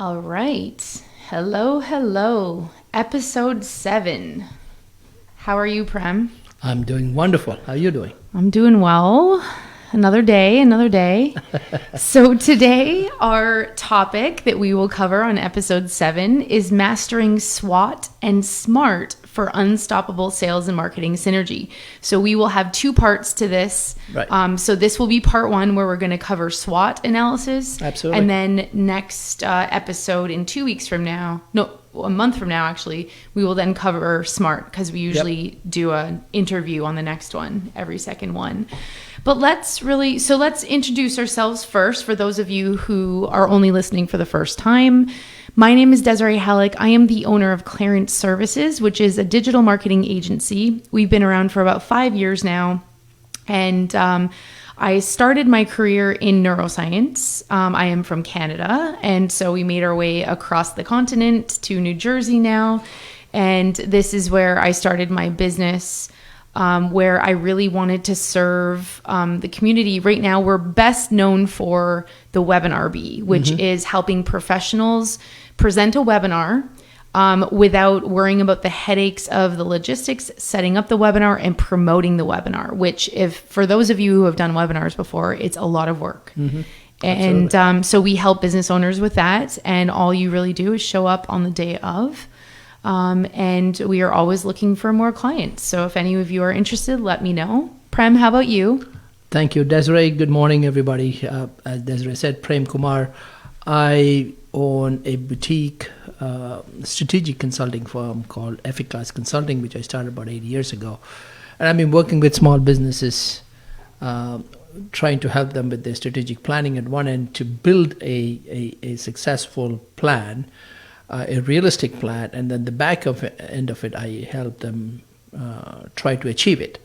All right. Hello. Episode 7. How are you, Prem? I'm doing wonderful. How are you doing? I'm doing well. Another day. So today, our topic that we will cover on episode 7 is mastering SWOT and SMART for unstoppable sales and marketing synergy. So we will have 2 parts to this. Right. So this will be part 1 where we're going to cover SWOT analysis. Absolutely. And then next episode in 2 weeks from now, a month from now, actually, we will then cover SMART because we usually do an interview on the next one, every second one. But let's introduce ourselves first for those of you who are only listening for the first time. My name is Desiree Halleck. I am the owner of Clarence Services, which is a digital marketing agency. We've been around for about 5 years now. And I started my career in neuroscience. I am from Canada. And so we made our way across the continent to New Jersey now. And this is where I started my business, where I really wanted to serve the community. Right now, we're best known for the Webinar Bee, which is helping professionals present a webinar without worrying about the headaches of the logistics, setting up the webinar and promoting the webinar, which for those of you who have done webinars before, it's a lot of work. And so we help business owners with that. And all you really do is show up on the day of. And we are always looking for more clients. So if any of you are interested, let me know. Prem, how about you? Thank you, Desiree. Good morning, everybody. As Desiree said, Prem Kumar. I own a boutique strategic consulting firm called Efficacious Consulting, which I started about 8 years ago. And I've been working with small businesses, trying to help them with their strategic planning at one end to build a successful plan, a realistic plan, and then the back end of it, I help them try to achieve it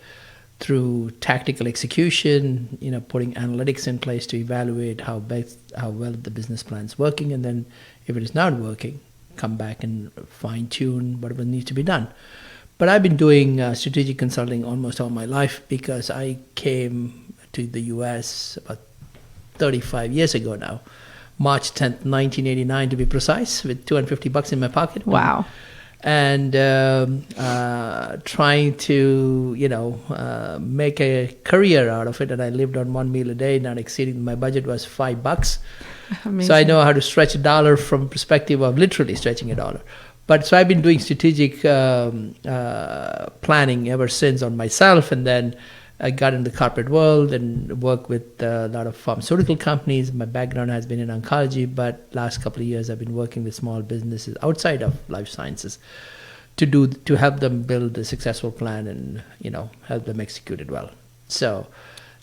through tactical execution, putting analytics in place to evaluate how well the business plan is working, and then if it is not working, come back and fine tune whatever needs to be done. But I've been doing strategic consulting almost all my life because I came to the U.S. about 35 years ago now. March 10th, 1989 to be precise, with $250 in my pocket. Wow. And trying to, make a career out of it. And I lived on one meal a day, not exceeding, my budget was $5. Amazing. So I know how to stretch a dollar from perspective of literally stretching a dollar. But so I've been doing strategic planning ever since on myself, and then I got in the corporate world and worked with a lot of pharmaceutical companies. My background has been in oncology, but last couple of years I've been working with small businesses outside of life sciences to help them build a successful plan and help them execute it well. So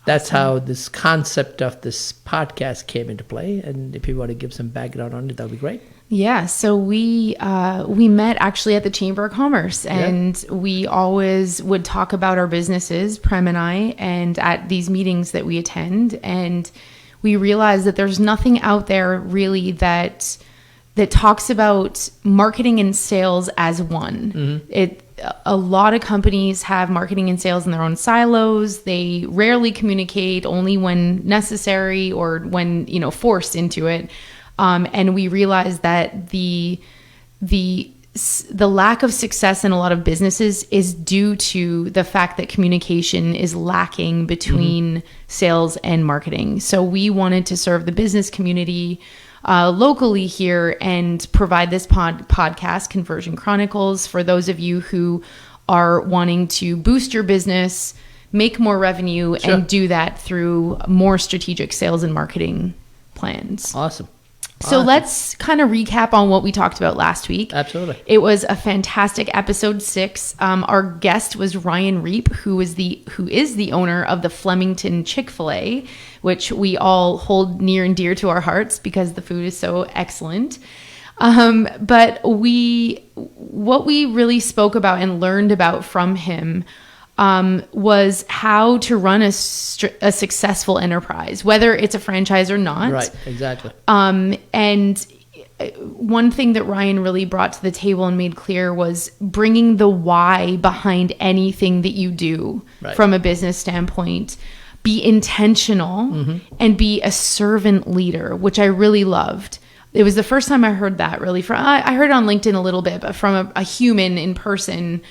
that's how this concept of this podcast came into play. And if you want to give some background on it, that would be great. Yeah, so we met actually at the Chamber of Commerce, and we always would talk about our businesses, Prem and I, and at these meetings that we attend, and we realized that there's nothing out there really that talks about marketing and sales as one. A lot of companies have marketing and sales in their own silos. They rarely communicate, only when necessary or when forced into it. And we realized that the lack of success in a lot of businesses is due to the fact that communication is lacking between sales and marketing. So we wanted to serve the business community locally here and provide this podcast, Conversion Chronicles, for those of you who are wanting to boost your business, make more revenue, and do that through more strategic sales and marketing plans. Awesome. So let's kind of recap on what we talked about last week. Absolutely. It was a fantastic episode 6. Our guest was Ryan Reep, who is the owner of the Flemington Chick-fil-A, which we all hold near and dear to our hearts because the food is so excellent. But what we really spoke about and learned about from him was how to run a successful enterprise, whether it's a franchise or not. Right, exactly. And one thing that Ryan really brought to the table and made clear was bringing the why behind anything that you do from a business standpoint. Be intentional and be a servant leader, which I really loved. it was the first time I heard that really from, I heard it on LinkedIn a little bit, but from a human in person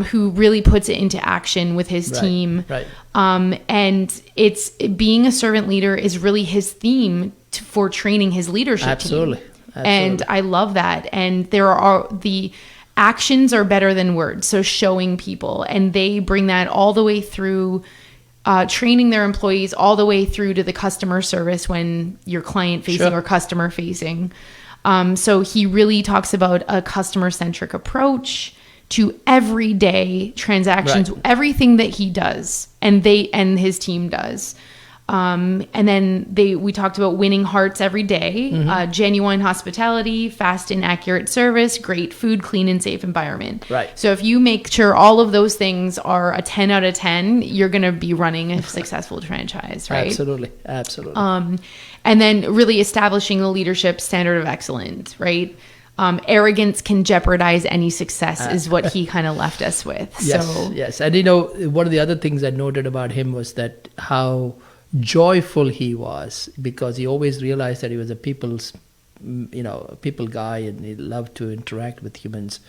who really puts it into action with his team. Right. And it's being a servant leader is really his theme for training his leadership team. And I love that. And the actions are better than words. So showing people, and they bring that all the way through training their employees, all the way through to the customer service when you're client facing or customer facing. So he really talks about a customer centric approach to everyday transactions, everything that he does and his team does. And then we talked about winning hearts every day, genuine hospitality, fast and accurate service, great food, clean and safe environment. Right. So if you make sure all of those things are a 10 out of 10, you're going to be running a successful franchise, right? Absolutely. And then really establishing the leadership standard of excellence, right? Arrogance can jeopardize any success is what he kind of left us with. Yes. And one of the other things I noted about him was that how joyful he was, because he always realized that he was a people guy, and he loved to interact with humans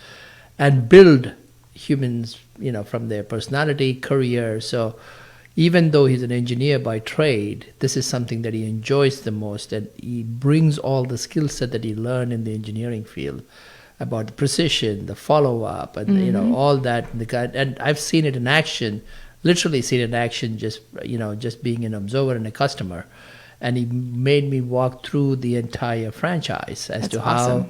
and build humans, from their personality, career. So even though he's an engineer by trade, this is something that he enjoys the most, and he brings all the skill set that he learned in the engineering field about the precision, the follow-up, and all that. And I've seen it in action, literally seen it in action, just being an observer and a customer. And he made me walk through the entire franchise as to how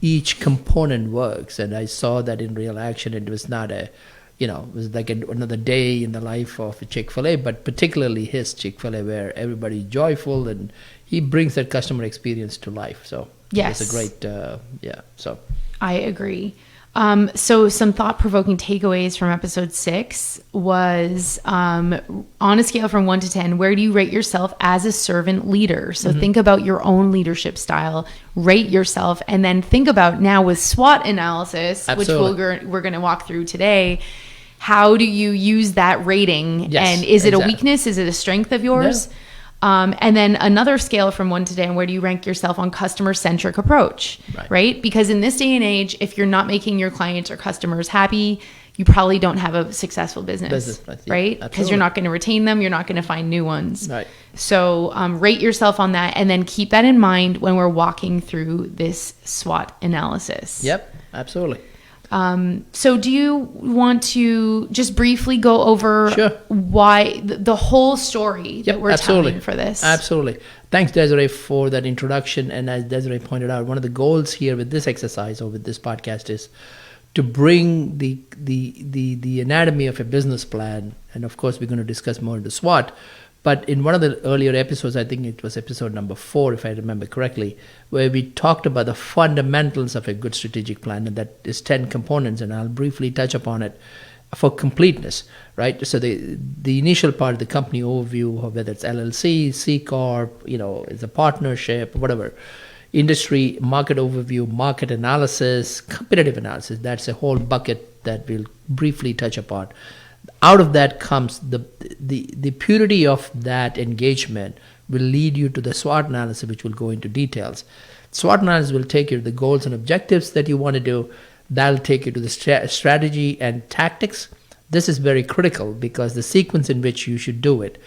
each component works. And I saw that in real action. It was not it was like another day in the life of a Chick-fil-A, but particularly his Chick-fil-A, where everybody's joyful and he brings that customer experience to life. So yes, it's a great, So I agree. So some thought-provoking takeaways from episode 6 was on a scale from 1 to 10, where do you rate yourself as a servant leader? So think about your own leadership style, rate yourself, and then think about now with SWOT analysis, which we're going to walk through today. How do you use that rating? Yes, and is it a weakness? Is it a strength of yours? No. And then another scale from 1 to 10, where do you rank yourself on customer-centric approach, right? Because in this day and age, if you're not making your clients or customers happy, you probably don't have a successful business, right? Because you're not going to retain them. You're not going to find new ones. Right. So rate yourself on that, and then keep that in mind when we're walking through this SWOT analysis. Yep, absolutely. So do you want to just briefly go over why the whole story that we're telling for this? Absolutely. Thanks, Desiree, for that introduction. And as Desiree pointed out, one of the goals here with this exercise or with this podcast is to bring the anatomy of a business plan. And of course, we're going to discuss more into SWOT. But in one of the earlier episodes, I think it was episode number 4, if I remember correctly, where we talked about the fundamentals of a good strategic plan, and that is 10 components, and I'll briefly touch upon it for completeness, right? So the initial part of the company overview, whether it's LLC, C Corp, it's a partnership, whatever, industry, market overview, market analysis, competitive analysis, that's a whole bucket that we'll briefly touch upon. Out of that comes the purity of that engagement will lead you to the SWOT analysis, which will go into details. SWOT analysis will take you to the goals and objectives that you want to do. That'll take you to the strategy and tactics. This is very critical because the sequence in which you should do it.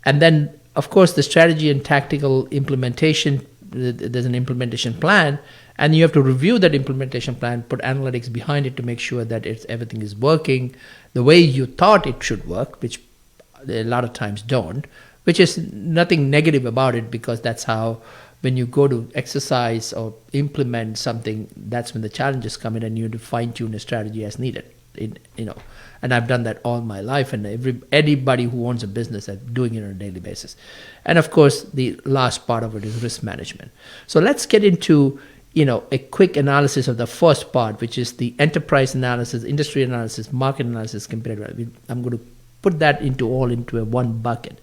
And then, of course, the strategy and tactical implementation, there's an implementation plan, and you have to review that implementation plan, put analytics behind it to make sure that everything is working the way you thought it should work, which a lot of times don't, which is nothing negative about it, because that's how, when you go to exercise or implement something, that's when the challenges come in and you have to fine-tune a strategy as needed. And I've done that all my life, and anybody who owns a business is doing it on a daily basis. And of course, the last part of it is risk management. So let's get into a quick analysis of the first part, which is the enterprise analysis, industry analysis, market analysis, competitive. I'm going to put that into a one bucket.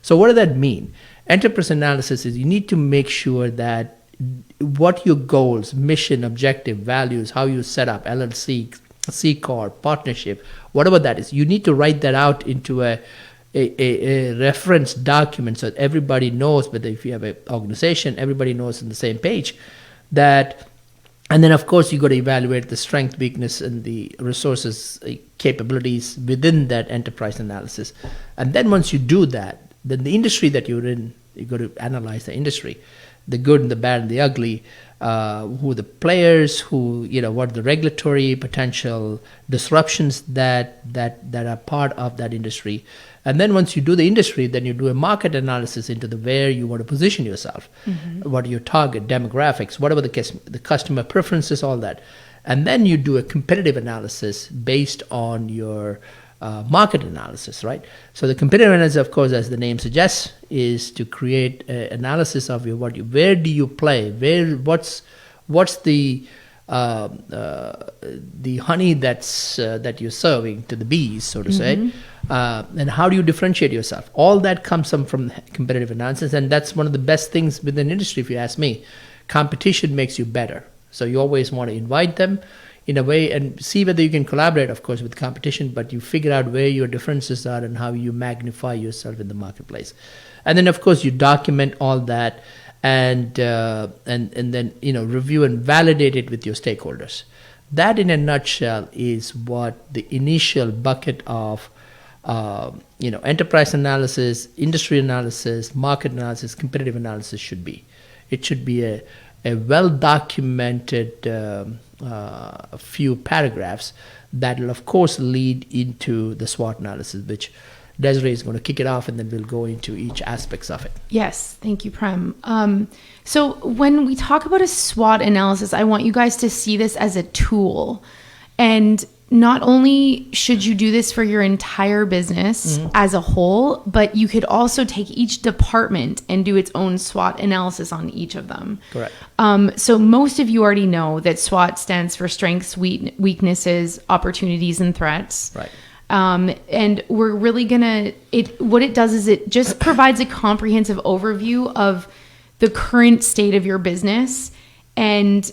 So what does that mean? Enterprise analysis is you need to make sure that what your goals, mission, objective, values, how you set up LLC, C Corp, partnership, whatever that is, you need to write that out into a reference document so that everybody knows. But if you have an organization, everybody knows on the same page. that. And then, of course, you got to evaluate the strength, weakness, and the resources, capabilities within that enterprise analysis. And then once you do that, then the industry that you're in, you got to analyze the industry, the good and the bad and the ugly, who are the players, what are the regulatory potential disruptions that are part of that industry. And then once you do the industry, then you do a market analysis into where you want to position yourself. What are your target demographics, whatever the customer preferences, all that. And then you do a competitive analysis based on your market analysis, right? So the competitive analysis, of course, as the name suggests, is to create an analysis of where do you play, what's the honey that you're serving to the bees, so to say, and how do you differentiate yourself? All that comes from competitive analysis, and that's one of the best things within industry, if you ask me. Competition makes you better, so you always want to invite them in a way and see whether you can collaborate, of course, with competition, but you figure out where your differences are and how you magnify yourself in the marketplace. And then, of course, you document all that and then review and validate it with your stakeholders. That, in a nutshell, is what the initial bucket of enterprise analysis, industry analysis, market analysis, competitive analysis should be. It should be a well-documented few paragraphs that will, of course, lead into the SWOT analysis, which Desiree is going to kick it off, and then we'll go into each aspects of it. Yes, thank you, Prem. So when we talk about a SWOT analysis, I want you guys to see this as a tool. And not only should you do this for your entire business as a whole, but you could also take each department and do its own SWOT analysis on each of them. Correct. So most of you already know that SWOT stands for strengths, weaknesses, opportunities, and threats. Right. And we're really what it does is it just provides a comprehensive overview of the current state of your business and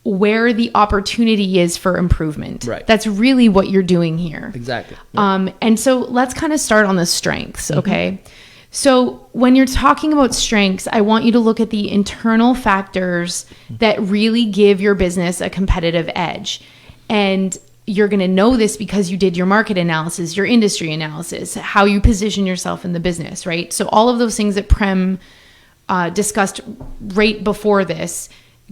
where the opportunity is for improvement. Right. That's really what you're doing here. Exactly. Right. And so let's kind of start on the strengths, okay? So when you're talking about strengths, I want you to look at the internal factors that really give your business a competitive edge. And you're going to know this because you did your market analysis, your industry analysis, how you position yourself in the business, right? So all of those things that Prem discussed right before this,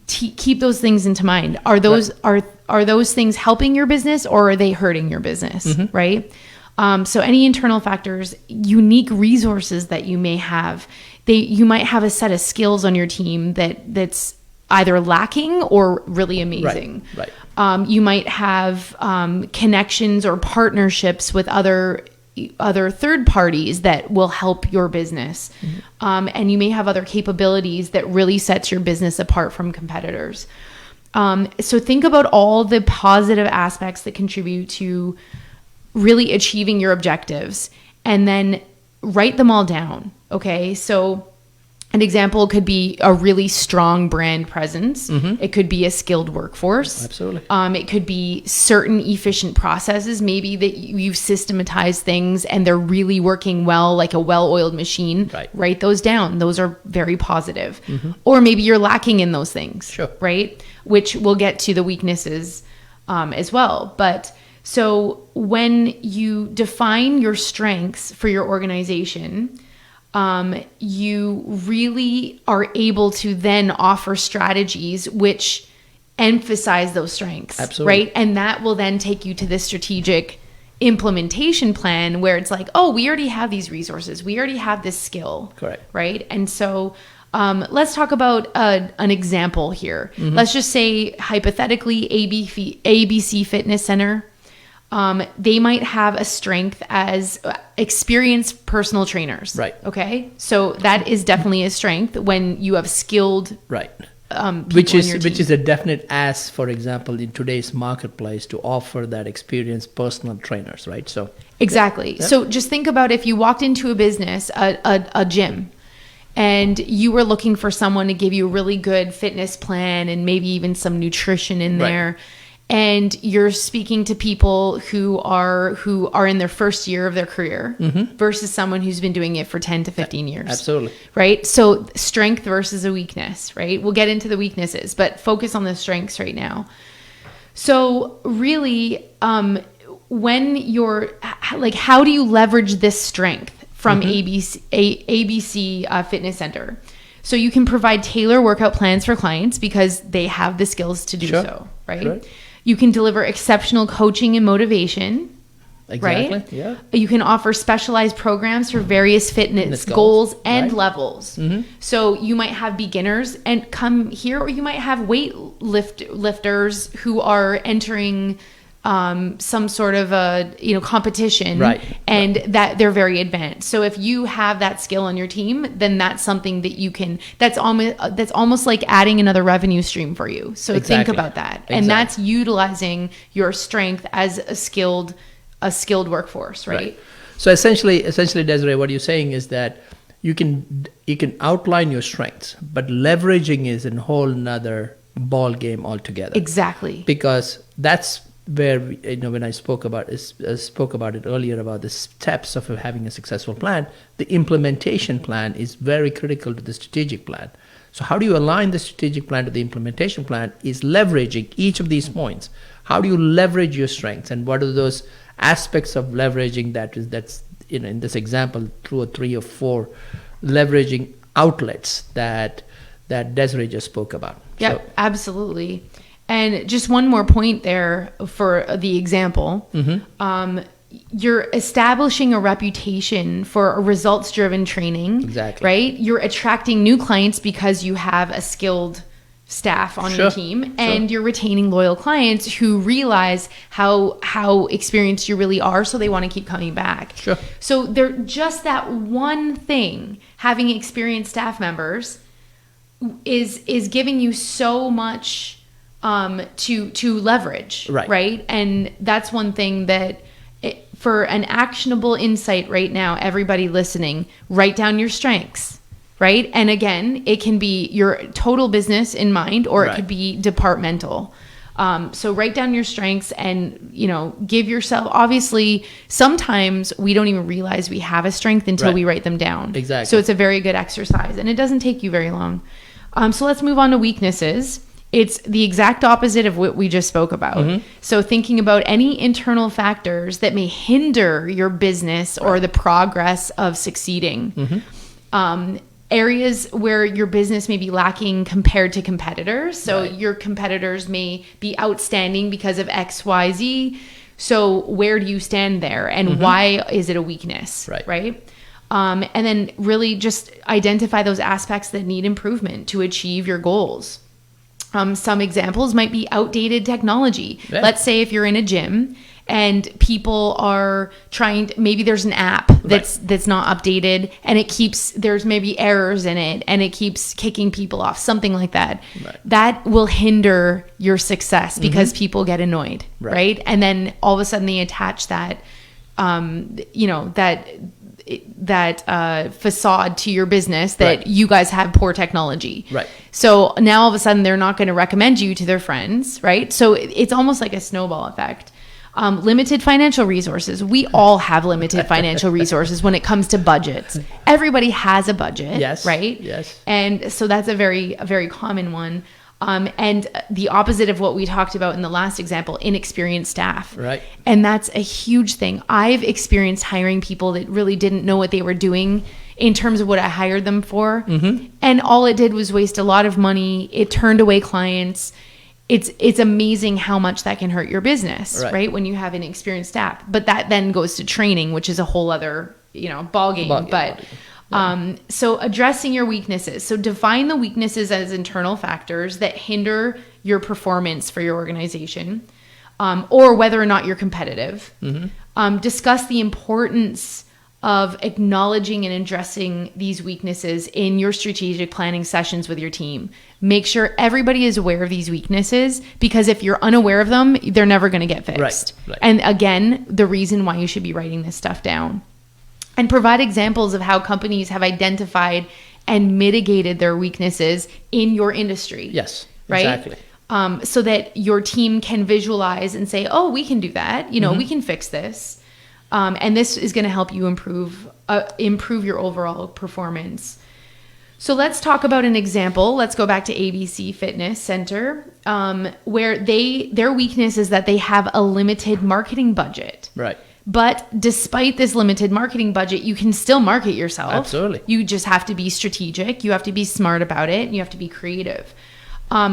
keep those things into mind. Are those are those things helping your business, or are they hurting your business, right? So any internal factors, unique resources that you may have, you might have a set of skills on your team that's either lacking or really amazing. Right. You might have connections or partnerships with other third parties that will help your business. And you may have other capabilities that really sets your business apart from competitors. So think about all the positive aspects that contribute to really achieving your objectives, and then write them all down. Okay. So an example could be a really strong brand presence. It could be a skilled workforce. Absolutely. It could be certain efficient processes, maybe that you've systematized things and they're really working well, like a well-oiled machine. Right. Write those down. Those are very positive. Or maybe you're lacking in those things. Sure. Right? Which we'll get to the weaknesses as well. But so when you define your strengths for your organization, you really are able to then offer strategies which emphasize those strengths. Absolutely. Right? And that will then take you to this strategic implementation plan where it's like, oh, we already have these resources. We already have this skill. Correct. Right? And so let's talk about an example here. Let's just say hypothetically ABC Fitness Center. They might have a strength as experienced personal trainers. Right. Okay. So that is definitely a strength when you have skilled. Right. Which is a definite ask, for example, in today's marketplace to offer that experienced personal trainers. Right. So. Exactly. Yeah. So just think about if you walked into a business, a gym, and you were looking for someone to give you a really good fitness plan and maybe even some nutrition in there. and you're speaking to people who are in their first year of their career versus someone who's been doing it for 10 to 15 years. Absolutely. Right? So strength versus a weakness, right? We'll get into the weaknesses, but focus on the strengths right now. So really, when you're like, how do you leverage this strength from ABC Fitness Center? So you can provide tailored workout plans for clients because they have the skills to do so, right? Sure. You can deliver exceptional coaching and motivation, exactly. Right? Yeah. You can offer specialized programs for various fitness goals and levels. So you might have beginners and come here, or you might have lifters who are entering some sort of a competition, and that they're very advanced. So if you have that skill on your team, then that's something that you can. That's almost like adding another revenue stream for you. So think about that, and that's utilizing your strength as a skilled workforce, right? So essentially, Desiree, what you're saying is that you can outline your strengths, but leveraging is a whole nother ball game altogether. Exactly, because that's where when I spoke about it earlier about the steps of having a successful plan. The implementation plan is very critical to the strategic plan. So how do you align the strategic plan to the implementation plan is leveraging each of these points. How do you leverage your strengths, and what are those aspects of leveraging that's in this example 2 or 3 or 4 leveraging outlets that Desiree just spoke about. Yeah, absolutely. And just one more point there for the example. You're establishing a reputation for a results-driven training. Exactly. Right? You're attracting new clients because you have a skilled staff on your team, and you're retaining loyal clients who realize how experienced you really are, so they want to keep coming back. So they're just that one thing, having experienced staff members is giving you so much to leverage, right? And that's one thing that for an actionable insight right now, everybody listening, write down your strengths, right? And again, it can be your total business in mind, or it could be departmental. So write down your strengths and, give yourself, obviously, sometimes we don't even realize we have a strength until we write them down. Exactly. So it's a very good exercise, and it doesn't take you very long. So let's move on to weaknesses. It's the exact opposite of what we just spoke about. So thinking about any internal factors that may hinder your business or the progress of succeeding. Areas where your business may be lacking compared to competitors. So your competitors may be outstanding because of X, Y, Z. So where do you stand there, and why is it a weakness? Right? And then really just identify those aspects that need improvement to achieve your goals. Some examples might be outdated technology. Let's say if you're in a gym and people are maybe there's an app that's not updated, and there's maybe errors in it, and it keeps kicking people off, something like that. That will hinder your success because people get annoyed, right? And then all of a sudden they attach that facade to your business that you guys have poor technology. So now all of a sudden they're not going to recommend you to their friends, right? So it's almost like a snowball effect. Limited financial resources. We all have limited financial resources when it comes to budgets. Everybody has a budget, right? Yes. And so that's a very common one. And the opposite of what we talked about in the last example, inexperienced staff. And that's a huge thing. I've experienced hiring people that really didn't know what they were doing in terms of what I hired them for. And all it did was waste a lot of money. It turned away clients. It's amazing how much that can hurt your business, right? When you have an experienced staff. But that then goes to training, which is a whole other, ball game. So addressing your weaknesses. So define the weaknesses as internal factors that hinder your performance for your organization, or whether or not you're competitive. Discuss the importance of acknowledging and addressing these weaknesses in your strategic planning sessions with your team. Make sure everybody is aware of these weaknesses, because if you're unaware of them, they're never going to get fixed. And again, the reason why you should be writing this stuff down. And provide examples of how companies have identified and mitigated their weaknesses in your industry. Yes, right? exactly. so that your team can visualize and say, oh, we can do that. We can fix this. And this is going to help you improve your overall performance. So let's talk about an example. Let's go back to ABC Fitness Center, where their weakness is that they have a limited marketing budget. Right. But despite this limited marketing budget, you can still market yourself. Absolutely. You just have to be strategic. You have to be smart about it. And you have to be creative.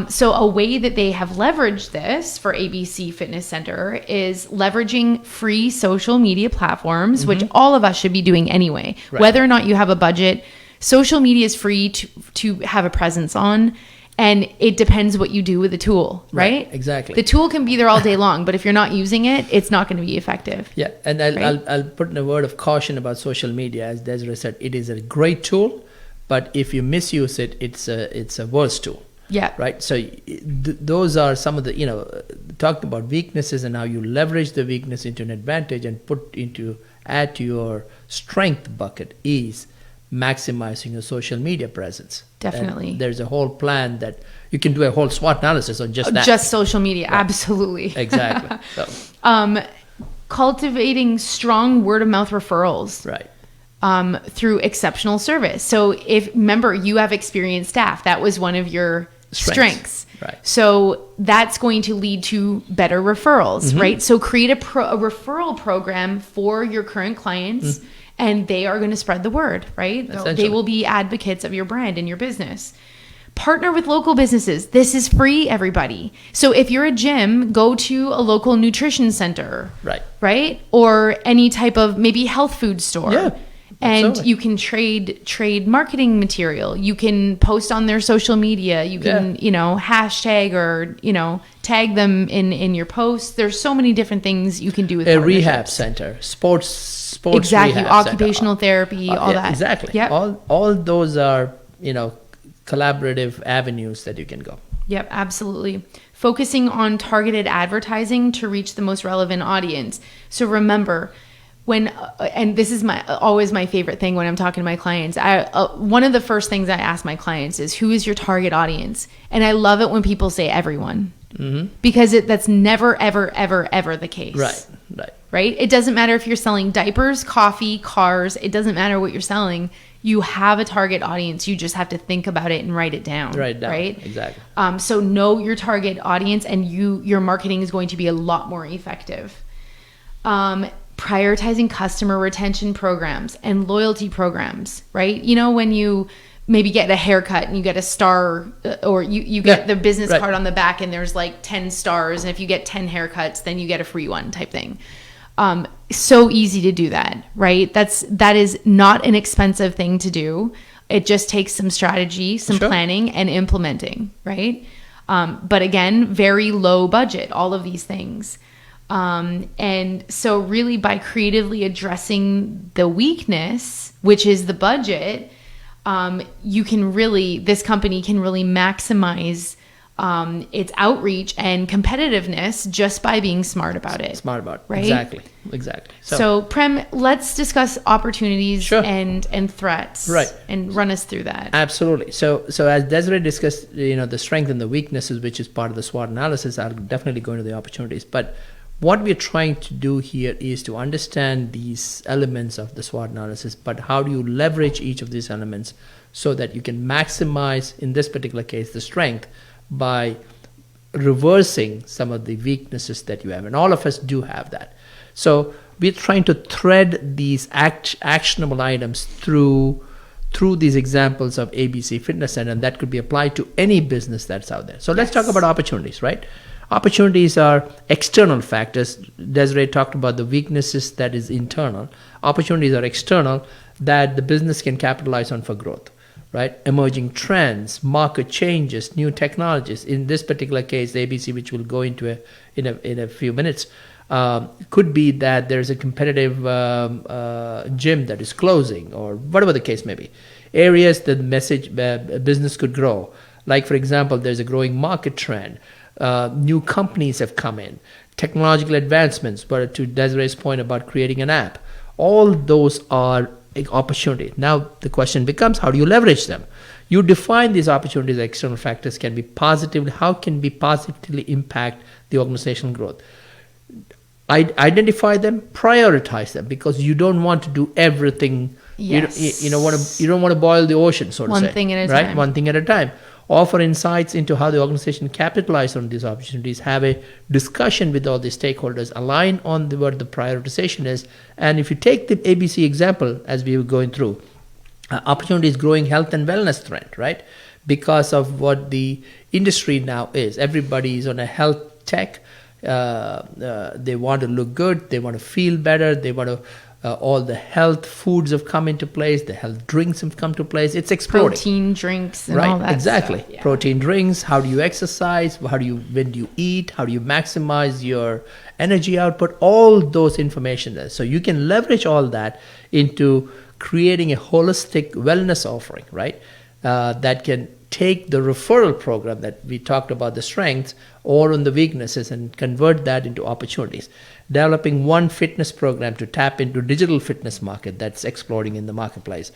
So a way that they have leveraged this for ABC Fitness Center is leveraging free social media platforms, which all of us should be doing anyway. Right. Whether or not you have a budget, social media is free to have a presence on. And it depends what you do with the tool, right? Exactly. The tool can be there all day long, but if you're not using it, it's not going to be effective. Yeah, and I'll put in a word of caution about social media. As Desiree said, it is a great tool, but if you misuse it, it's a worse tool. Yeah. Right. So those are some of the, talked about weaknesses and how you leverage the weakness into an advantage and add to your strength bucket is maximizing your social media presence. Definitely. And there's a whole plan that you can do a whole SWOT analysis on just that. Just social media. Right. Absolutely. Exactly. So. Cultivating strong word of mouth referrals. Right. Through exceptional service. So remember, you have experienced staff. That was one of your strengths. Right. So that's going to lead to better referrals, right? So create a referral program for your current clients and they are going to spread the word, right? They will be advocates of your brand and your business. Partner with local businesses. This is free, everybody. So if you're a gym, go to a local nutrition center, right? Or any type of maybe health food store. Yeah. And Absolutely. you can trade marketing material. You can post on their social media. You can, hashtag or, tag them in your posts. There's so many different things you can do with a rehab partnerships. center, sports exactly, rehab occupational center. therapy, all that. Exactly. Yep. All those are, collaborative avenues that you can go. Yep, absolutely. Focusing on targeted advertising to reach the most relevant audience. So remember, and this is always my favorite thing when I'm talking to my clients. One of the first things I ask my clients is, who is your target audience? And I love it when people say everyone, because that's never, ever, ever, ever the case. Right. It doesn't matter if you're selling diapers, coffee, cars. It doesn't matter what you're selling. You have a target audience. You just have to think about it and write it down. Right. Exactly. So know your target audience, and your marketing is going to be a lot more effective. Prioritizing customer retention programs and loyalty programs, right? When you maybe get a haircut and you get a star, or you get the business card on the back and there's like 10 stars. And if you get 10 haircuts, then you get a free one type thing. So easy to do that, right? That is not an expensive thing to do. It just takes some strategy, some planning and implementing, right? But again, very low budget, all of these things. And so really by creatively addressing the weakness, which is the budget, this company can really maximize its outreach and competitiveness just by being smart about it. Right? Exactly. So Prem, let's discuss opportunities and threats. Right. And run us through that. Absolutely. So as Desiree discussed, the strength and the weaknesses, which is part of the SWOT analysis, I'll definitely go into the opportunities. But what we're trying to do here is to understand these elements of the SWOT analysis, but how do you leverage each of these elements so that you can maximize, in this particular case, the strength by reversing some of the weaknesses that you have. And all of us do have that. So we're trying to thread these actionable items through these examples of ABC Fitness Center, and that could be applied to any business that's out there. So let's talk about opportunities, right? Opportunities are external factors. Desiree talked about the weaknesses that is internal. Opportunities are external that the business can capitalize on for growth, right? Emerging trends, market changes, new technologies. In this particular case, the ABC, which we'll go into in a few minutes, could be that there's a competitive gym that is closing, or whatever the case may be. Areas that business could grow. Like, for example, there's a growing market trend. New companies have come in, technological advancements, but to Desiree's point about creating an app, all those are opportunity. Now the question becomes, how do you leverage them? You define these opportunities, external factors can be positively, how can be positively impact the organizational growth. Identify them, prioritize them, because you don't want to do everything. Yes. You don't want to boil the ocean, so to say. One thing at a right? time. One thing at a time. Offer insights into how the organization capitalize on these opportunities. Have a discussion with all the stakeholders. Align on what the prioritization is. And if you take the ABC example, as we were going through, opportunities growing health and wellness trend, right? Because of what the industry now is. Everybody is on a health tech. They want to look good, they want to feel better, they want to all the health foods have come into place, the health drinks have come to place. It's exploding. Protein drinks and right, all that exactly. stuff. Yeah. Protein drinks, how do you exercise, when do you eat, how do you maximize your energy output, all those information there. So you can leverage all that into creating a holistic wellness offering, right? That can take the referral program that we talked about, the strengths or on the weaknesses, and convert that into opportunities. Developing one fitness program to tap into digital fitness market that's exploding in the marketplace.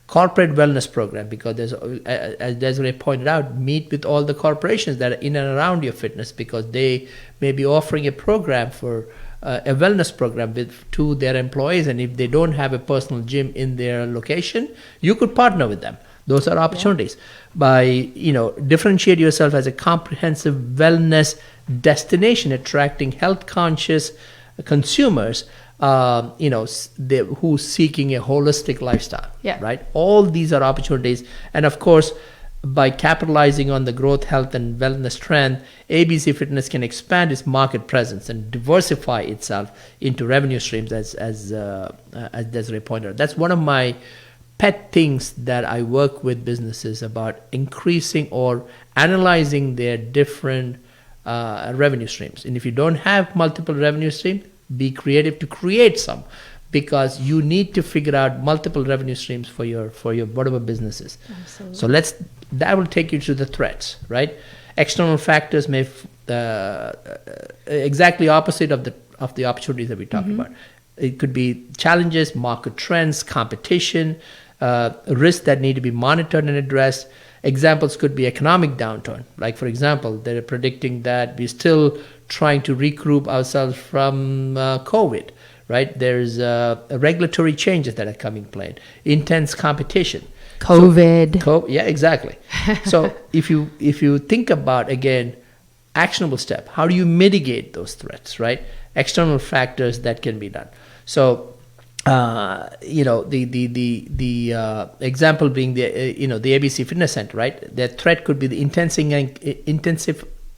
Corporate wellness program, because there's, as Desiree pointed out, meet with all the corporations that are in and around your fitness, because they may be offering a program for a wellness program to their employees, and if they don't have a personal gym in their location, you could partner with them. Those are opportunities. By differentiate yourself as a comprehensive wellness destination, attracting health conscious consumers, who's seeking a holistic lifestyle. Yeah. Right. All these are opportunities, and of course, by capitalizing on the growth, health, and wellness trend, ABC Fitness can expand its market presence and diversify itself into revenue streams, as Desiree pointed out. That's one of my pet things that I work with businesses about, increasing or analyzing their different revenue streams. And if you don't have multiple revenue streams, be creative to create some, because you need to figure out multiple revenue streams for your whatever businesses. Absolutely. So that will take you to the threats, right? External factors may exactly opposite of the opportunities that we talked about. It could be challenges, market trends, competition, risks that need to be monitored and addressed. Examples could be economic downturn. Like, for example, they're predicting that we're still trying to regroup ourselves from COVID, right? There's regulatory changes that are coming play, intense competition. COVID. Yeah, exactly. So if you think about, again, actionable step, how do you mitigate those threats, right? External factors that can be done. So the example being the ABC Fitness Center, right? The threat could be the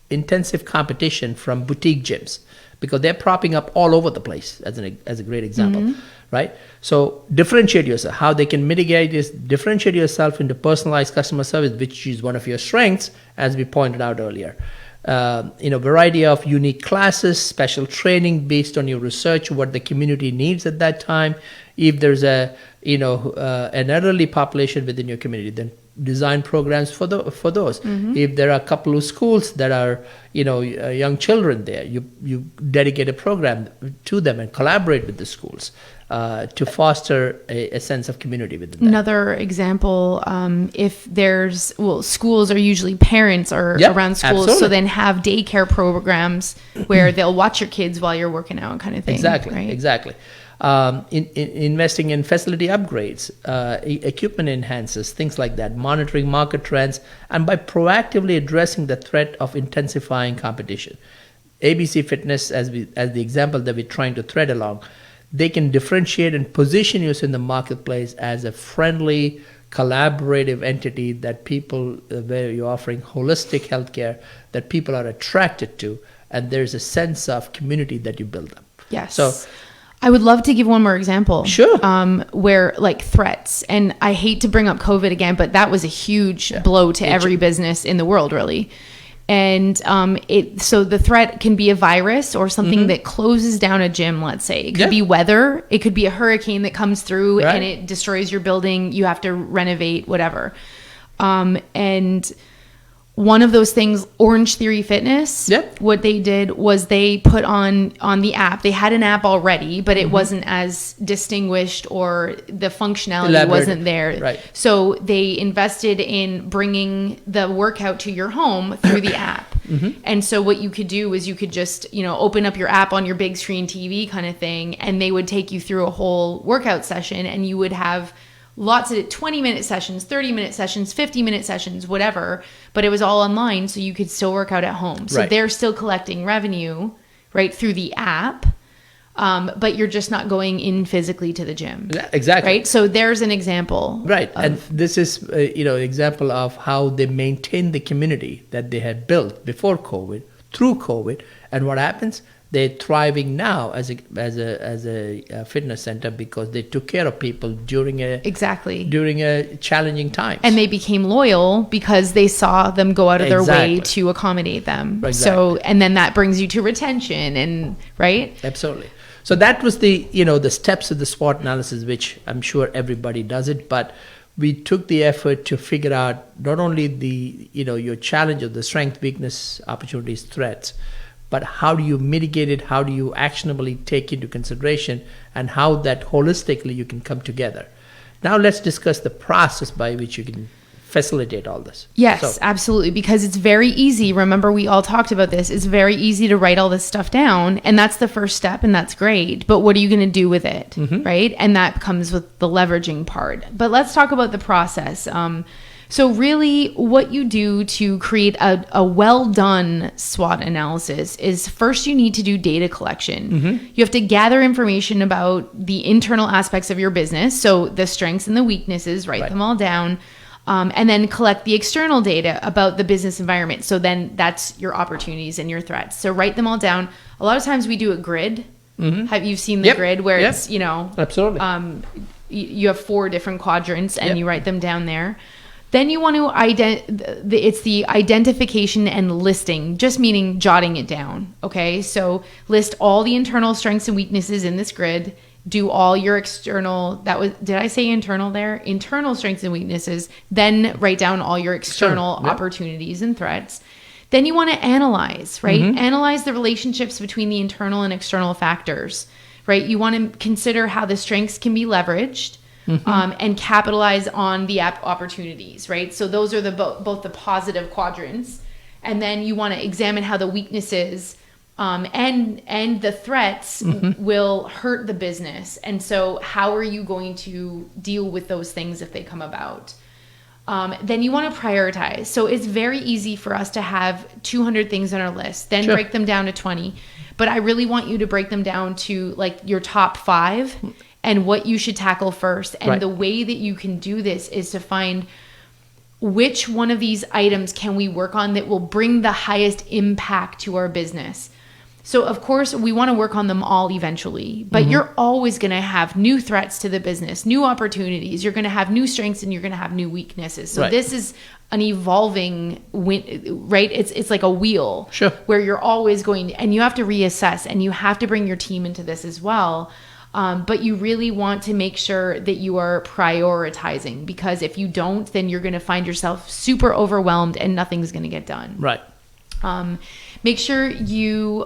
intensive competition from boutique gyms, because they're propping up all over the place, as a great example, right? So differentiate yourself. How they can mitigate is differentiate yourself into personalized customer service, which is one of your strengths, as we pointed out earlier. Variety of unique classes, special training based on your research, what the community needs at that time. If there's an elderly population within your community, then design programs for those. If there are a couple of schools that are young children there, you dedicate a program to them and collaborate with the schools to foster a sense of community within them. Another example, if there's, schools are usually parents are around schools, absolutely. so then have daycare programs where they'll watch your kids while you're working out, kind of thing. Exactly, right? exactly. Investing in facility upgrades, equipment enhances, things like that, monitoring market trends, and by proactively addressing the threat of intensifying competition. ABC Fitness, as the example that we're trying to thread along, they can differentiate and position you in the marketplace as a friendly, collaborative entity that people, where you're offering holistic healthcare that people are attracted to, and there's a sense of community that you build up. Yes. So I would love to give one more example. Sure. Where, like, threats, and I hate to bring up COVID again, but that was a huge blow to every business in the world, really. And so the threat can be a virus or something that closes down a gym, let's say. It could be weather. It could be a hurricane that comes through and it destroys your building. You have to renovate, whatever. And one of those things, Orange Theory Fitness, what they did was they put on the app, they had an app already, but it wasn't as distinguished, or the functionality wasn't there. Right. So they invested in bringing the workout to your home through the app. And so what you could do is you could just, open up your app on your big screen TV kind of thing, and they would take you through a whole workout session, and you would have lots of 20-minute sessions, 30-minute sessions, 50-minute sessions, whatever, but it was all online, so you could still work out at home. So they're still collecting revenue, right, through the app, but you're just not going in physically to the gym. Yeah, exactly. Right? So there's an example. Right. And this is, an example of how they maintain the community that they had built before COVID, through COVID. And what happens? They're thriving now as a fitness center because they took care of people during a challenging time. And they became loyal because they saw them go out of their way to accommodate them. Exactly. So, and then that brings you to retention, and right? Absolutely. So that was the steps of the SWOT analysis, which I'm sure everybody does it, but we took the effort to figure out not only the your challenge of the strength, weakness, opportunities, threats, but how do you mitigate it? How do you actionably take into consideration, and how that holistically you can come together? Now let's discuss the process by which you can facilitate all this. Yes, absolutely. Because it's very easy. Remember, we all talked about this. It's very easy to write all this stuff down, and that's the first step, and that's great. But what are you going to do with it? Right? And that comes with the leveraging part. But let's talk about the process. So really what you do to create a well-done SWOT analysis is, first you need to do data collection. You have to gather information about the internal aspects of your business. So the strengths and the weaknesses, write them all down. And then collect the external data about the business environment. So then that's your opportunities and your threats. So write them all down. A lot of times we do a grid. Have you seen the grid where it's, absolutely. You have 4 different quadrants, and you write them down there. Then you want to it's the identification and listing, just meaning jotting it down. Okay. So list all the internal strengths and weaknesses in this grid. Do all your external, did I say internal there? Internal strengths and weaknesses. Then write down all your external opportunities and threats. Then you want to analyze, right? Analyze the relationships between the internal and external factors, right? You want to consider how the strengths can be leveraged. And capitalize on the opportunities, right? So those are both the positive quadrants. And then you want to examine how the weaknesses and the threats will hurt the business. And so how are you going to deal with those things if they come about? Then you want to prioritize. So it's very easy for us to have 200 things on our list, then break them down to 20. But I really want you to break them down to like your top 5 and what you should tackle first. And the way that you can do this is to find which one of these items can we work on that will bring the highest impact to our business. So of course we want to work on them all eventually, but you're always going to have new threats to the business, new opportunities. You're going to have new strengths and you're going to have new weaknesses. So this is an evolving, right? It's like a wheel where you're always going, and you have to reassess, and you have to bring your team into this as well. But you really want to make sure that you are prioritizing, because if you don't, then you're going to find yourself super overwhelmed and nothing's going to get done. Right. Make sure you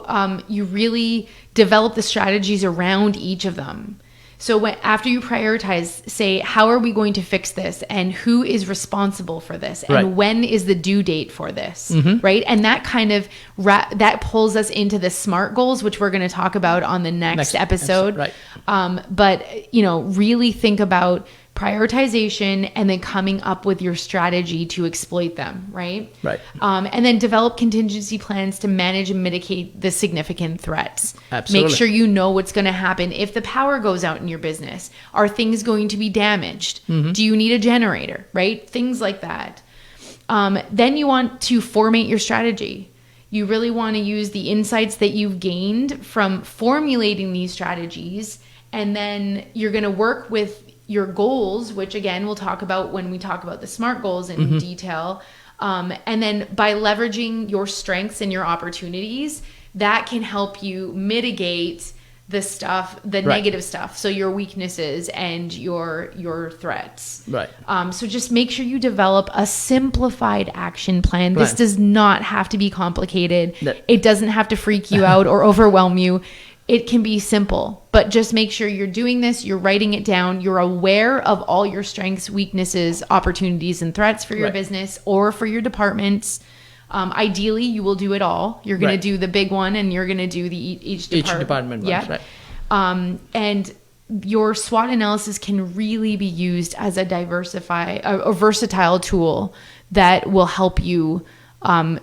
really develop the strategies around each of them. So after you prioritize, say, how are we going to fix this, and who is responsible for this, and when is the due date for this, right? And that kind of that pulls us into the SMART goals, which we're going to talk about on the next episode. Right. But really think about prioritization and then coming up with your strategy to exploit them, right? Right. And then develop contingency plans to manage and mitigate the significant threats. Absolutely. Make sure you know what's going to happen if the power goes out in your business. Are things going to be damaged? Do you need a generator, right? Things like that. Then you want to formate your strategy. You really want to use the insights that you've gained from formulating these strategies, and then you're going to work with your goals, which again we'll talk about when we talk about the SMART goals in detail. And then by leveraging your strengths and your opportunities, that can help you mitigate the stuff, the negative stuff. So your weaknesses and your threats. Right. So just make sure you develop a simplified action plan. This does not have to be complicated. It doesn't have to freak you out or overwhelm you. It can be simple, but just make sure you're doing this, you're writing it down, you're aware of all your strengths, weaknesses, opportunities, and threats for your business or for your departments. Ideally, you will do it all. You're going to do the big one, and you're going to do each department. Yeah. Right. And your SWOT analysis can really be used as a versatile tool that will help you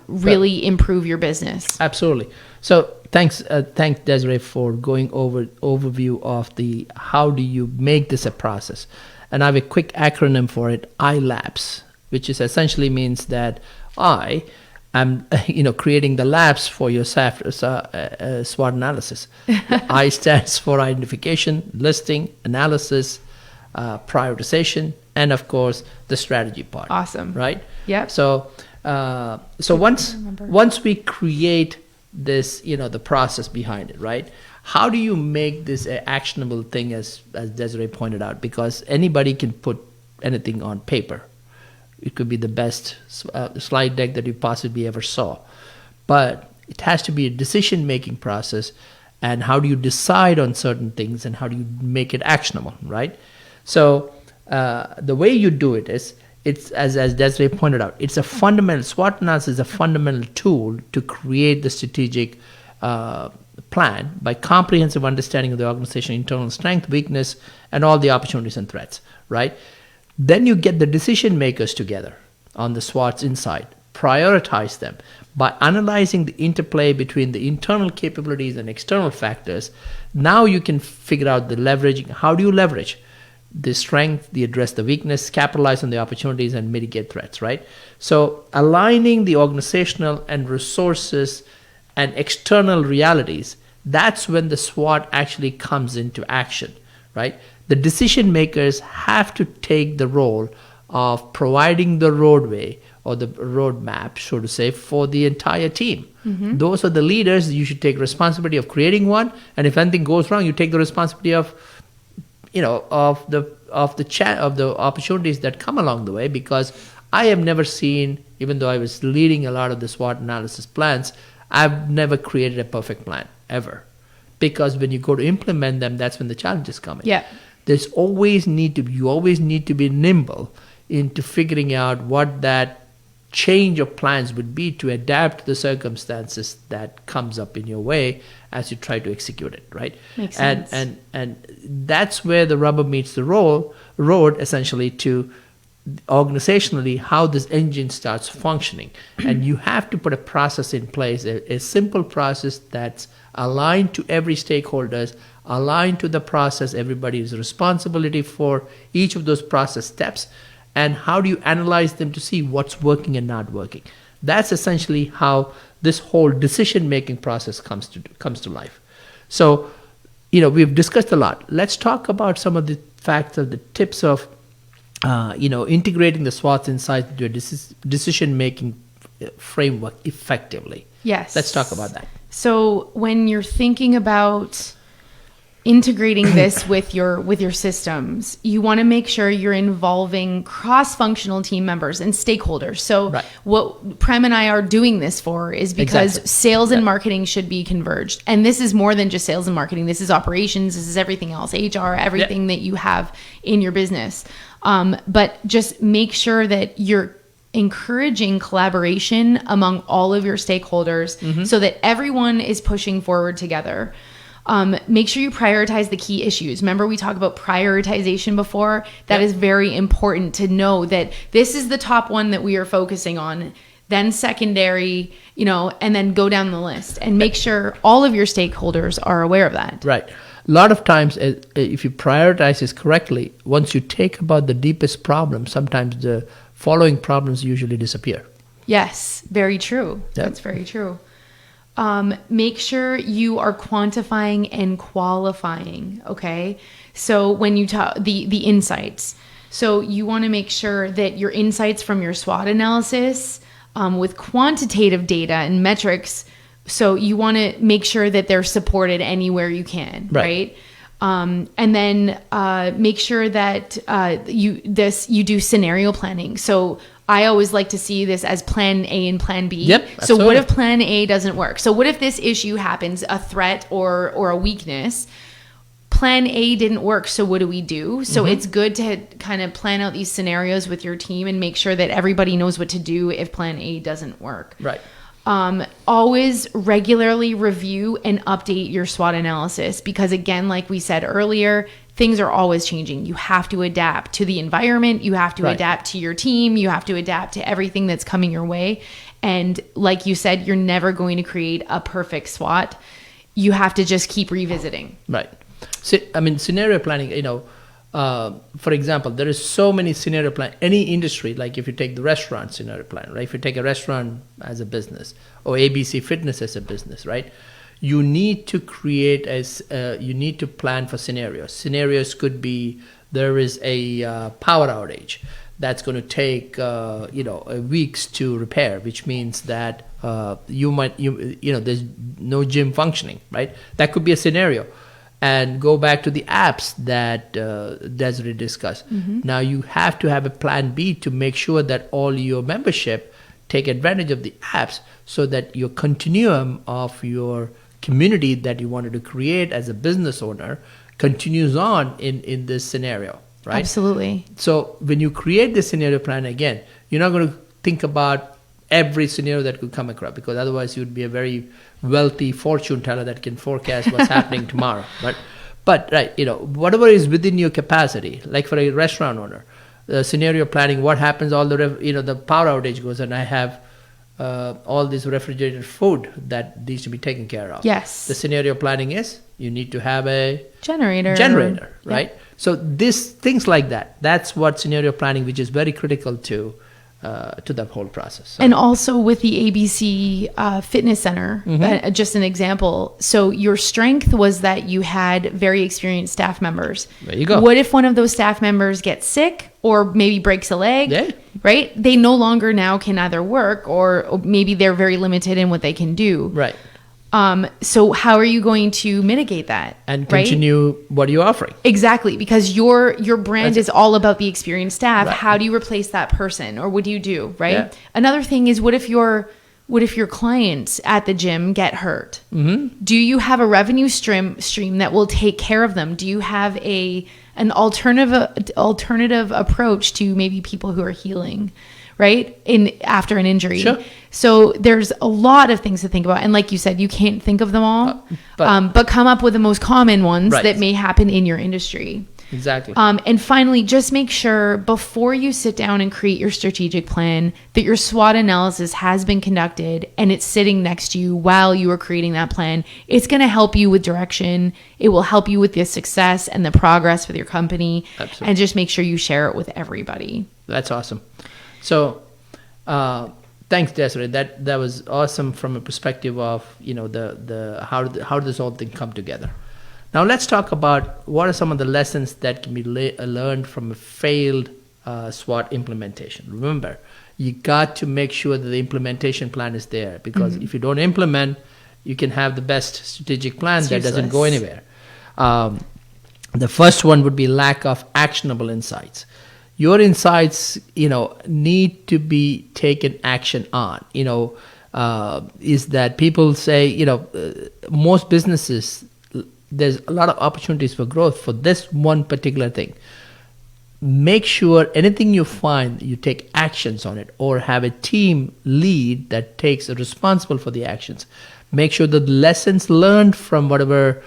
really improve your business. Absolutely. So thanks Desiree for going overview of how do you make this a process. And I have a quick acronym for it, ILABS, which is essentially means that I am creating the labs for your SWOT analysis. I stands for identification, listing, analysis, prioritization, and of course the strategy part. Awesome. Right? Yeah. So once we create this, the process behind it, right? How do you make this an actionable thing, as Desiree pointed out? Because anybody can put anything on paper. It could be the best slide deck that you possibly ever saw. But it has to be a decision-making process. And how do you decide on certain things, and how do you make it actionable, right? So the way you do it is, it's as Desiree pointed out, it's a fundamental, SWOT analysis is a fundamental tool to create the strategic plan by comprehensive understanding of the organization's internal strength, weakness, and all the opportunities and threats, right? Then you get the decision makers together on the SWOTs inside, prioritize them by analyzing the interplay between the internal capabilities and external factors. Now you can figure out the leveraging. How do you leverage the strength, address the weakness, capitalize on the opportunities, and mitigate threats, right? So aligning the organizational and resources and external realities, that's when the SWOT actually comes into action, right? The decision makers have to take the role of providing the roadway or the roadmap, so to say, for the entire team. Mm-hmm. Those are the leaders. You should take responsibility of creating one, and if anything goes wrong, you take the responsibility of the opportunities that come along the way. Because I have never seen, even though I was leading a lot of the SWOT analysis plans, I've never created a perfect plan ever. Because when you go to implement them, that's when the challenges come in. Yeah. You always need to be nimble into figuring out what that change of plans would be to adapt to the circumstances that comes up in your way as you try to execute it, right? Makes sense. And that's where the rubber meets the road, essentially, to organizationally how this engine starts functioning. And you have to put a process in place, a simple process that's aligned to every stakeholders, aligned to the process, everybody's responsibility for each of those process steps, and how do you analyze them to see what's working and not working. That's essentially how this whole decision-making process comes to life. So, we've discussed a lot. Let's talk about some of the facts of the tips of, integrating the SWOTs inside your decision-making framework effectively. Yes. Let's talk about that. So when you're thinking about integrating this with your systems, you want to make sure you're involving cross-functional team members and stakeholders. So what Prem and I are doing this for is because sales and marketing should be converged. And this is more than just sales and marketing. This is operations. This is everything else, HR, everything that you have in your business. But just make sure that you're encouraging collaboration among all of your stakeholders so that everyone is pushing forward together. Make sure you prioritize the key issues. Remember, we talked about prioritization before. That is very important to know that this is the top one that we are focusing on, then secondary, and then go down the list and make sure all of your stakeholders are aware of that. Right. A lot of times, if you prioritize this correctly, once you take about the deepest problem, sometimes the following problems usually disappear. Yes, very true. Yep. That's very true. Make sure you are quantifying and qualifying, okay? So when you talk the insights, so you want to make sure that your insights from your SWOT analysis with quantitative data and metrics So you want to make sure that they're supported anywhere you can, right? And then make sure that you do scenario planning. So I always like to see this as plan A and plan B. Yep, so what if plan A doesn't work? So what if this issue happens, a threat or a weakness? Plan A didn't work, so what do we do? So it's good to kind of plan out these scenarios with your team and make sure that everybody knows what to do if plan A doesn't work. Right. Always regularly review and update your SWOT analysis because, again, like we said earlier, things are always changing. You have to adapt to the environment. You have to adapt to your team. You have to adapt to everything that's coming your way. And like you said, you're never going to create a perfect SWOT. You have to just keep revisiting. Right. Scenario planning, for example, there is so many scenario plan. Any industry, like if you take the restaurant scenario plan, right? If you take a restaurant as a business or ABC Fitness as a business, right? You need to you need to plan for scenarios. Scenarios could be there is a power outage that's going to take weeks to repair, which means that there's no gym functioning, right? That could be a scenario. And go back to the apps that Desiree discussed. Now you have to have a plan B to make sure that all your membership take advantage of the apps so that your continuum of your community that you wanted to create as a business owner continues on in this scenario, right? Absolutely. So when you create the scenario plan, again, you're not going to think about every scenario that could come across, because otherwise you'd be a very wealthy fortune teller that can forecast what's happening tomorrow. But whatever is within your capacity, like for a restaurant owner, scenario planning, what happens, the power outage goes and I have all this refrigerated food that needs to be taken care of. Yes. The scenario planning is you need to have a generator, right? So things like that, that's what scenario planning, which is very critical to that whole process. So. And also with the ABC Fitness Center, just an example. So your strength was that you had very experienced staff members. There you go. What if one of those staff members gets sick or maybe breaks a leg? Yeah. Right? They no longer now can either work or maybe they're very limited in what they can do. Right. So how are you going to mitigate that and continue what you're offering? Exactly, because your brand is all about the experienced staff. Right. How do you replace that person, or what do you do? Right. Yeah. Another thing is, what if your clients at the gym get hurt? Do you have a revenue stream that will take care of them? Do you have an alternative approach to maybe people who are healing? Right? After an injury. Sure. So there's a lot of things to think about. And like you said, you can't think of them all, but come up with the most common ones that may happen in your industry. Exactly. And finally, just make sure before you sit down and create your strategic plan that your SWOT analysis has been conducted and it's sitting next to you while you are creating that plan. It's going to help you with direction. It will help you with the success and the progress with your company. Absolutely. And just make sure you share it with everybody. That's awesome. So, thanks, Desiree. That was awesome from a perspective of the how this whole thing come together. Now let's talk about what are some of the lessons that can be learned from a failed SWOT implementation. Remember, you got to make sure that the implementation plan is there, because if you don't implement, you can have the best strategic plan that doesn't go anywhere. The first one would be lack of actionable insights. Your insights, need to be taken action on. Is that people say, most businesses, there's a lot of opportunities for growth for this one particular thing. Make sure anything you find, you take actions on it, or have a team lead that takes responsible for the actions. Make sure that the lessons learned from whatever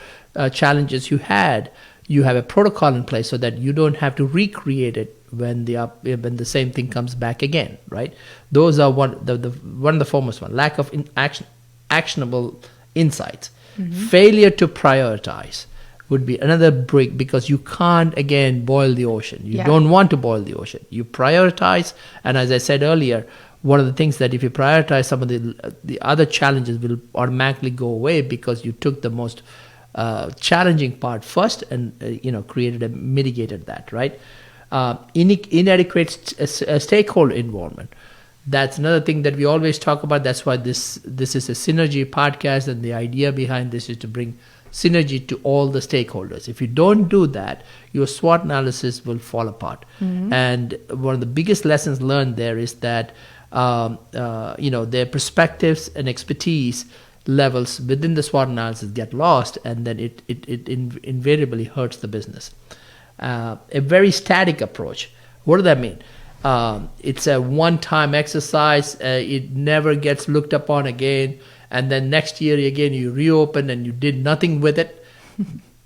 challenges you had, you have a protocol in place so that you don't have to recreate it when the same thing comes back again, right? Those are one of the foremost one. Lack of actionable insights. Failure to prioritize would be another break, because you can't, again, boil the ocean. You don't want to boil the ocean. You prioritize, and as I said earlier, one of the things that if you prioritize, some of the other challenges will automatically go away because you took the most challenging part first and mitigated that, right? Inadequate stakeholder involvement. That's another thing that we always talk about. That's why this is a synergy podcast, and the idea behind this is to bring synergy to all the stakeholders. If you don't do that, your SWOT analysis will fall apart. And one of the biggest lessons learned there is that their perspectives and expertise levels within the SWOT analysis get lost, and then it invariably hurts the business. A very static approach. What does that mean? It's a one-time exercise. It never gets looked upon again. And then next year again, you reopen and you did nothing with it.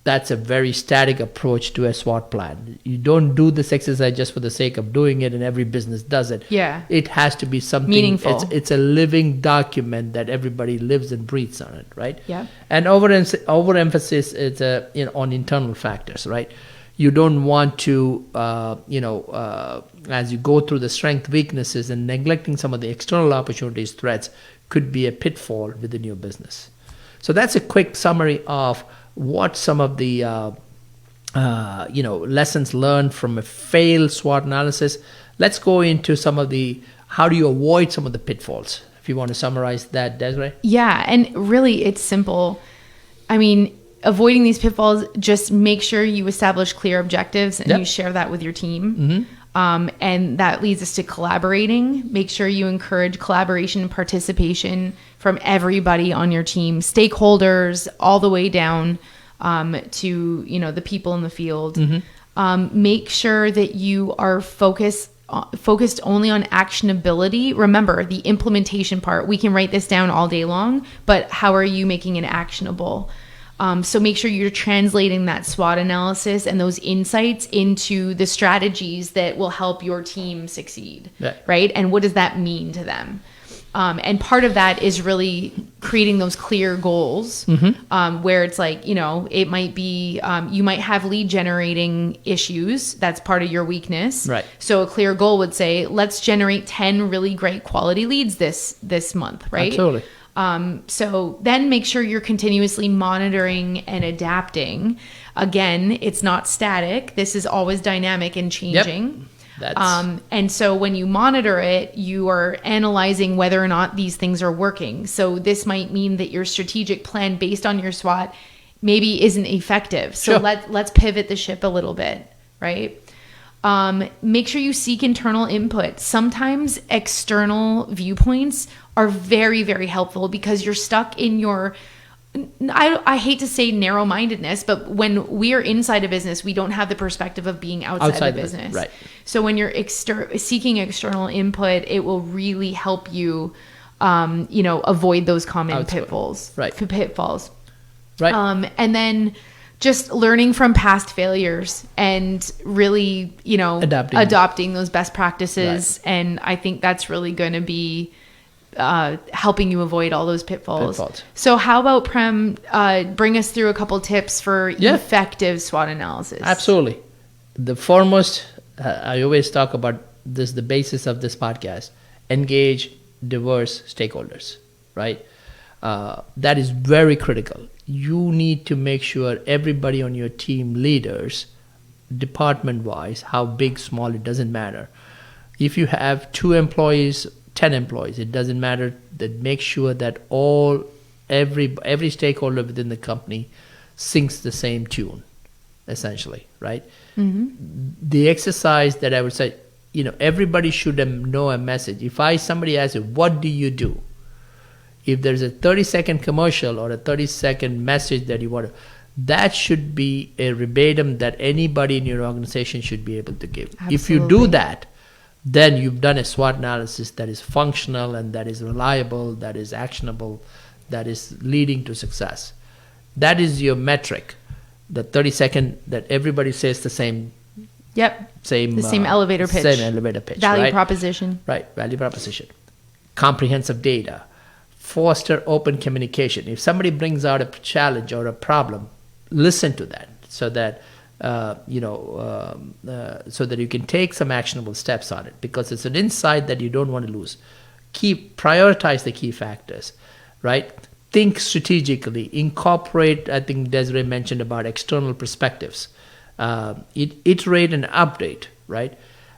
That's a very static approach to a SWOT plan. You don't do this exercise just for the sake of doing it, and every business does it. Yeah. It has to be something meaningful. It's a living document that everybody lives and breathes on it, right? Yeah. And overemphasis is on internal factors, right? You don't want to, as you go through the strength, weaknesses, and neglecting some of the external opportunities, threats could be a pitfall within your business. So that's a quick summary of what some of the lessons learned from a failed SWOT analysis. Let's go into some of the how do you avoid some of the pitfalls. If you want to summarize that, Desiree. Yeah, and really it's simple. I mean, avoiding these pitfalls, just make sure you establish clear objectives and you share that with your team. And that leads us to collaborating. Make sure you encourage collaboration and participation from everybody on your team, stakeholders, all the way down to the people in the field. Make sure that you are focused only on actionability. Remember, the implementation part, we can write this down all day long, but how are you making it actionable? So make sure you're translating that SWOT analysis and those insights into the strategies that will help your team succeed, right? And what does that mean to them? And part of that is really creating those clear goals, where it's like, it might be, you might have lead generating issues. That's part of your weakness. Right. So a clear goal would say, let's generate 10 really great quality leads this month, right? Absolutely. So then make sure you're continuously monitoring and adapting. Again, it's not static. This is always dynamic and changing. And so when you monitor it, you are analyzing whether or not these things are working. So this might mean that your strategic plan based on your SWOT maybe isn't effective. So let's pivot the ship a little bit, right? Make sure you seek internal input. Sometimes external viewpoints are very, very helpful because you're stuck in your, I hate to say narrow-mindedness, but when we are inside a business, we don't have the perspective of being outside the business. Right. So when you're seeking external input, it will really help you, avoid those common pitfalls. Right. Pitfalls. Right. And then just learning from past failures and really, adopting those best practices. Right. And I think that's really going to be helping you avoid all those pitfalls. So how about Prem, bring us through a couple tips for effective SWOT analysis? Absolutely. The foremost, I always talk about this, the basis of this podcast, engage diverse stakeholders, right? That is very critical. You need to make sure everybody on your team, leaders, department-wise, how big, small, it doesn't matter. If you have 2 employees, 10 employees, it doesn't matter. That make sure that every stakeholder within the company sings the same tune, essentially, right? The exercise that I would say, everybody should know a message. If somebody asks you, what do you do? If there's a 30-second commercial or a 30-second message that you want to, that should be a verbatim that anybody in your organization should be able to give. Absolutely. If you do that, then you've done a SWOT analysis that is functional and that is reliable, that is actionable, that is leading to success. That is your metric. The 30-second that everybody says the same. Same elevator pitch. Same elevator pitch. Value proposition. Right. Value proposition. Comprehensive data. Foster open communication. If somebody brings out a challenge or a problem, listen to that so that so that you can take some actionable steps on it, because it's an insight that you don't want to lose. Prioritize the key factors, right? Think strategically. Incorporate, I think Desiree mentioned about external perspectives. Iterate and update, right?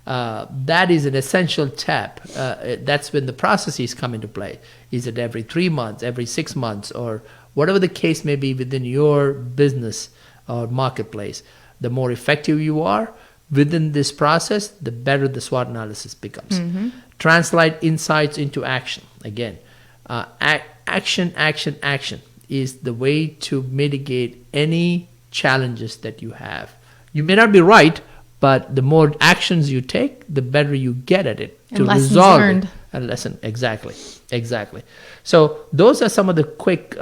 That is an essential step. That's when the processes come into play. Is it every 3 months, every 6 months, or whatever the case may be within your business or marketplace? The more effective you are within this process, the better the SWOT analysis becomes. Translate insights into action. Again, action is the way to mitigate any challenges that you have. You may not be right, but the more actions you take, the better you get at it And to lessons resolve learned. it. A lesson, exactly. So those are some of the quick,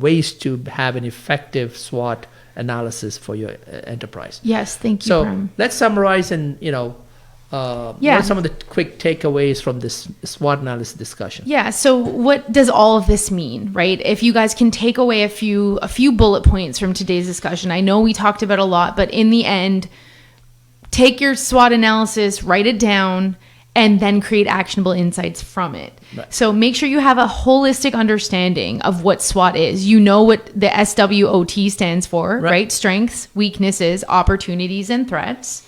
ways to have an effective SWOT analysis for your enterprise. Yes, thank you, So Prem. let's summarize and what are some of the quick takeaways from this SWOT analysis discussion? Yeah. So what does all of this mean, right? If you guys can take away a few bullet points from today's discussion, I know we talked about a lot, but in the end, take your SWOT analysis, write it down, and then create actionable insights from it. Right. So make sure you have a holistic understanding of what SWOT is. You know what the SWOT stands for, right? Strengths, weaknesses, opportunities, and threats.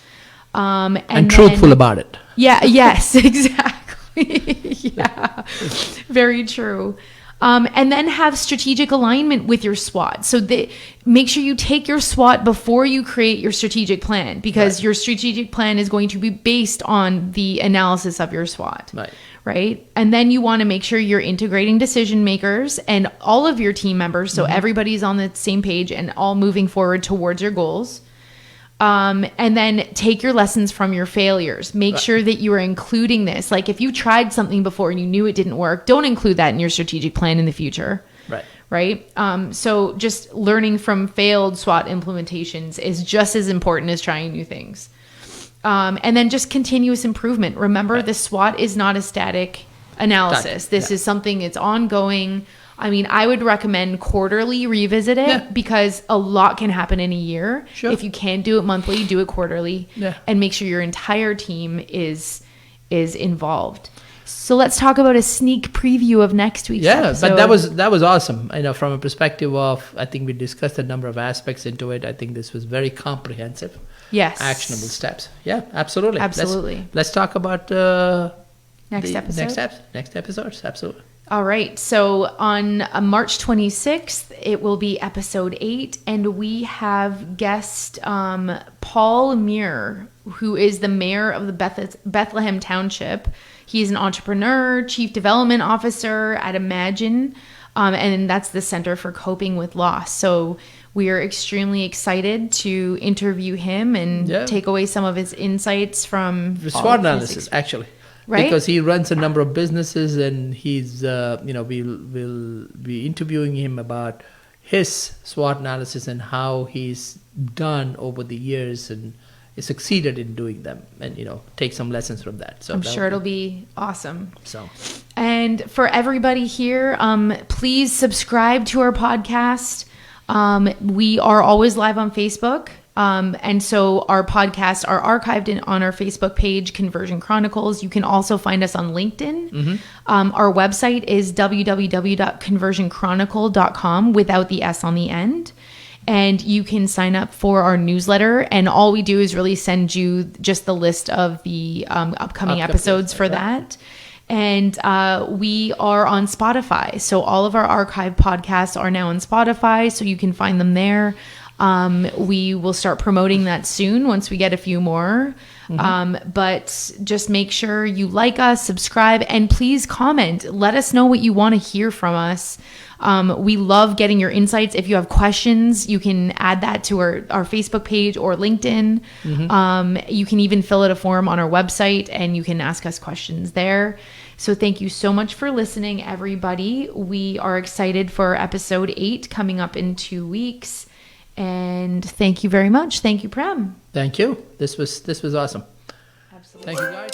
And truthful about it. Yeah, yes, exactly. Yeah, very true. And then have strategic alignment with your SWOT. So make sure you take your SWOT before you create your strategic plan, because your strategic plan is going to be based on the analysis of your SWOT. Right? And then you want to make sure you're integrating decision makers and all of your team members, so everybody's on the same page and all moving forward towards your goals. And then take your lessons from your failures. Make sure that you are including this. Like if you tried something before and you knew it didn't work, don't include that in your strategic plan in the future. Right. So just learning from failed SWOT implementations is just as important as trying new things. And then just continuous improvement. Remember, the SWOT is not a static analysis. This is something that's ongoing. I mean, I would recommend quarterly revisit it because a lot can happen in a year. If you can't do it monthly, do it quarterly and make sure your entire team is involved. So let's talk about a sneak preview of next week's episode. But that was awesome. From a perspective of, I think we discussed a number of aspects into it. I think this was very comprehensive. Yes. Actionable steps. Yeah, absolutely. Let's talk about next episodes. Absolutely. All right. So on March 26th, it will be episode 8. And we have guest Paul Muir, who is the mayor of the Bethlehem Township. He's an entrepreneur, chief development officer at Imagine. And that's the Center for Coping with Loss. So we are extremely excited to interview him and take away some of his insights from SWOT analysis, actually. Right? Because he runs a number of businesses, and he's, we'll be interviewing him about his SWOT analysis and how he's done over the years and succeeded in doing them, and take some lessons from that. So I'm sure it'll be awesome. So, and for everybody here, please subscribe to our podcast. We are always live on Facebook. And so our podcasts are archived on our Facebook page, Conversion Chronicles. You can also find us on LinkedIn. Our website is www.conversionchronicle.com without the S on the end. And you can sign up for our newsletter. And all we do is really send you just the list of the upcoming episodes for that. And we are on Spotify. So all of our archived podcasts are now on Spotify. So you can find them there. We will start promoting that soon once we get a few more. But just make sure you like us, subscribe, and please comment. Let us know what you want to hear from us. We love getting your insights. If you have questions, you can add that to our Facebook page or LinkedIn. You can even fill out a form on our website and you can ask us questions there. So thank you so much for listening, everybody. We are excited for episode 8 coming up in 2 weeks. And thank you very much. Thank you, Prem. Thank you. This was awesome. Absolutely. Thank you, guys.